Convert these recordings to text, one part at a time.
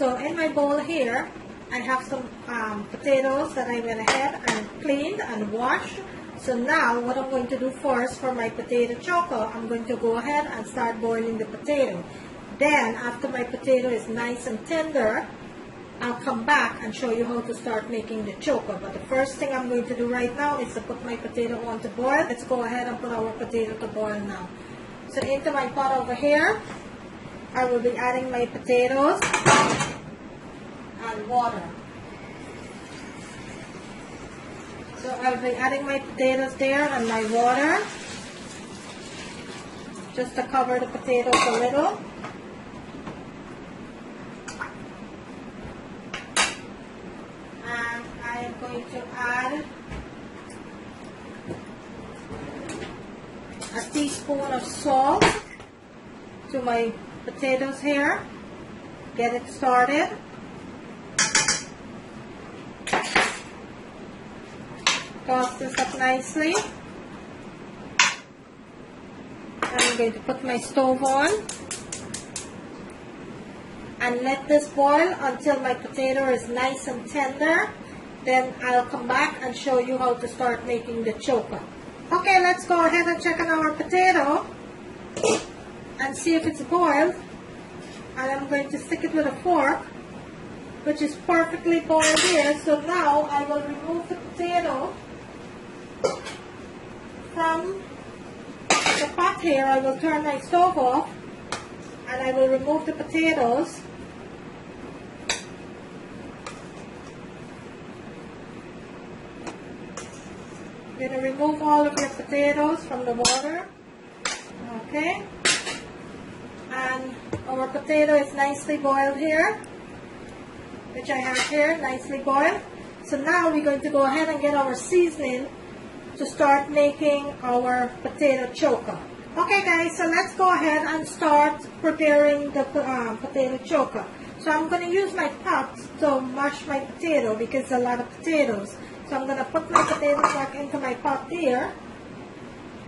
So in my bowl here, I have some potatoes that I went ahead and cleaned and washed. So now what I'm going to do first for my potato choka, I'm going to go ahead and start boiling the potato. Then after my potato is nice and tender, I'll come back and show you how to start making the choka. But the first thing I'm going to do right now is to put my potato on to boil. Let's go ahead and put our potato to boil now. So into my pot over here, I will be adding my potatoes and water. So I'll be adding my potatoes there and my water, just to cover the potatoes a little. And I am going to add a teaspoon of salt to my potatoes here. Get it started. Toss this up nicely. I'm going to put my stove on and let this boil until my potato is nice and tender. Then I'll come back and show you how to start making the choka. Okay, let's go ahead and check on our potato and see if it's boiled. And I'm going to stick it with a fork, which is perfectly boiled here. So now I will remove the potato from the pot here. I will turn my stove off and I will remove the potatoes. You're going to remove all of your potatoes from the water. Okay. And our potato is nicely boiled here, which I have here, nicely boiled. So now we're going to go ahead and get our seasoning to start making our potato choka. Okay guys, so let's go ahead and start preparing the potato choka. So I'm going to use my pot to mash my potato because it's a lot of potatoes. So I'm going to put my potatoes back into my pot here.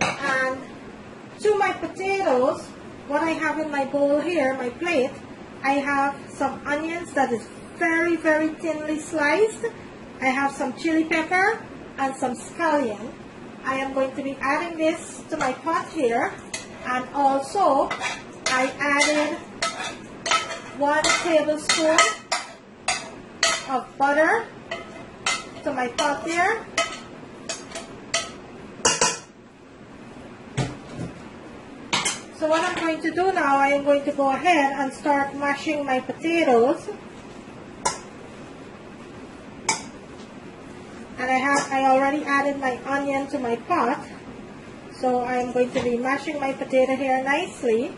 And to my potatoes, what I have in my bowl here, my plate, I have some onions that is very, very thinly sliced. I have some chili pepper and some scallion. I am going to be adding this to my pot here. And also, I added 1 tablespoon of butter to my pot there. So what I'm going to do now, I am going to go ahead and start mashing my potatoes. And I already added my onion to my pot. So I am going to be mashing my potato here nicely.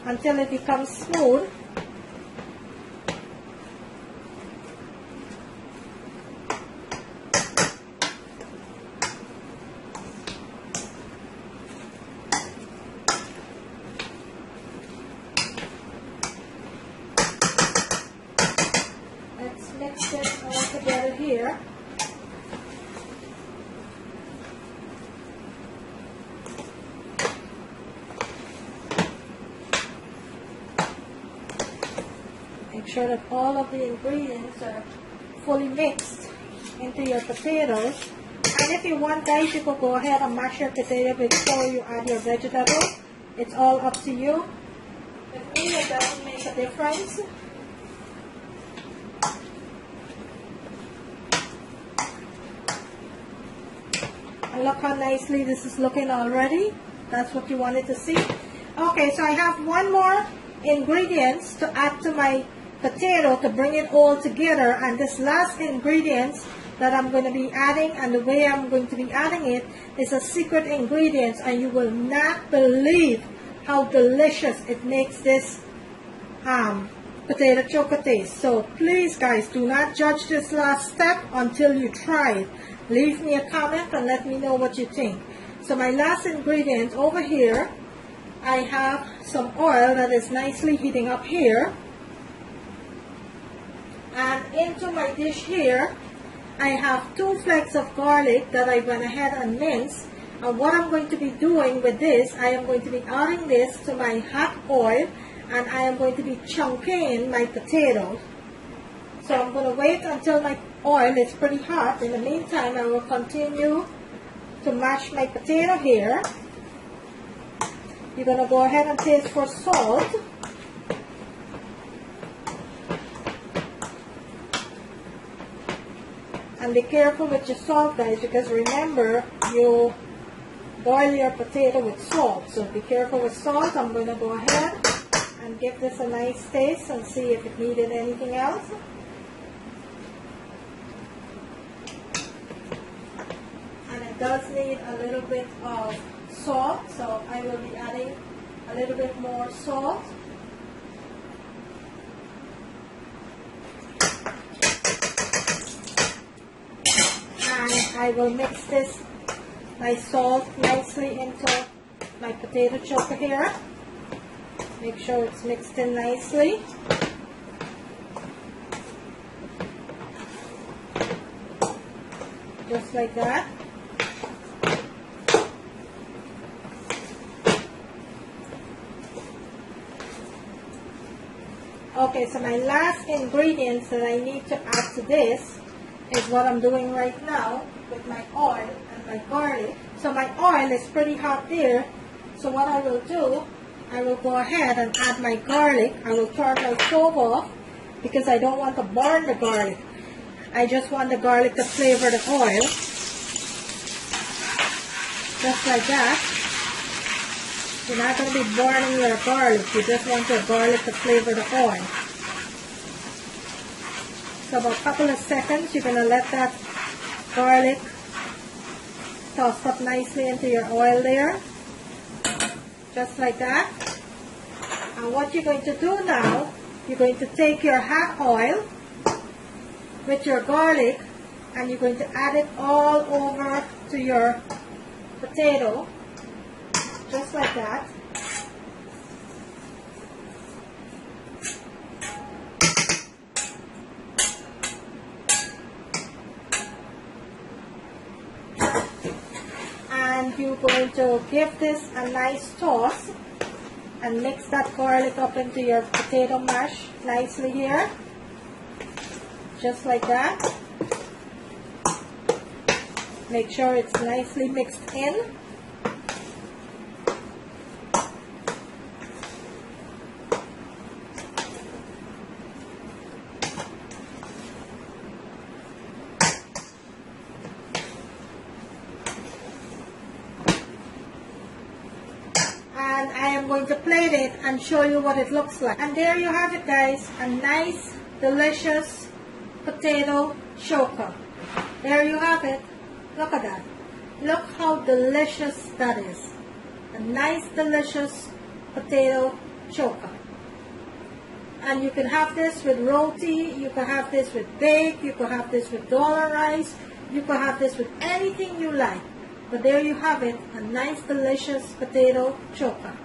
Until it becomes smooth. Let's mix this all together here. Make sure that all of the ingredients are fully mixed into your potatoes. And if you want, guys, you could go ahead and mash your potato before you add your vegetables. It's all up to you. With me, it doesn't make a difference. And look how nicely this is looking already. That's what you wanted to see. Okay, so I have one more ingredients to add to my potato to bring it all together, and this last ingredient that I'm going to be adding, and the way I'm going to be adding it is a secret ingredient, and you will not believe how delicious it makes this potato choka taste. So please guys, do not judge this last step until you try it. Leave me a comment and let me know what you think. So my last ingredient over here, I have some oil that is nicely heating up here. And into my dish here, I have 2 flakes of garlic that I went ahead and minced. And what I'm going to be doing with this, I am going to be adding this to my hot oil, and I am going to be chunking my potatoes. So I'm going to wait until my oil is pretty hot. In the meantime, I will continue to mash my potato here. You're going to go ahead and taste for salt. And be careful with your salt, guys, because remember, you boil your potato with salt. So be careful with salt. I'm going to go ahead and give this a nice taste and see if it needed anything else. And it does need a little bit of salt, so I will be adding a little bit more salt. And I will mix this, my salt, nicely into my potato choka here. Make sure it's mixed in nicely. Just like that. Okay, so my last ingredients that I need to add to this is what I'm doing right now with my oil and my garlic. So my oil is pretty hot there. So what I will do, I will go ahead and add my garlic. I will turn my stove off because I don't want to burn the garlic. I just want the garlic to flavor the oil. Just like that. You're not going to be burning your garlic. You just want your garlic to flavor the oil. So about a couple of seconds, you're going to let that garlic toss up nicely into your oil there. Just like that. And what you're going to do now, you're going to take your hot oil with your garlic and you're going to add it all over to your potato. Just like that. And you're going to give this a nice toss and mix that garlic up into your potato mash nicely here. Just like that. Make sure it's nicely mixed in. And I am going to plate it and show you what it looks like. And there you have it, guys, a nice, delicious potato choka. There you have it. Look at that. Look how delicious that is. A nice, delicious potato choka. And you can have this with roti, you can have this with bake, you can have this with dhal rice, you can have this with anything you like. But there you have it, a nice delicious potato choka.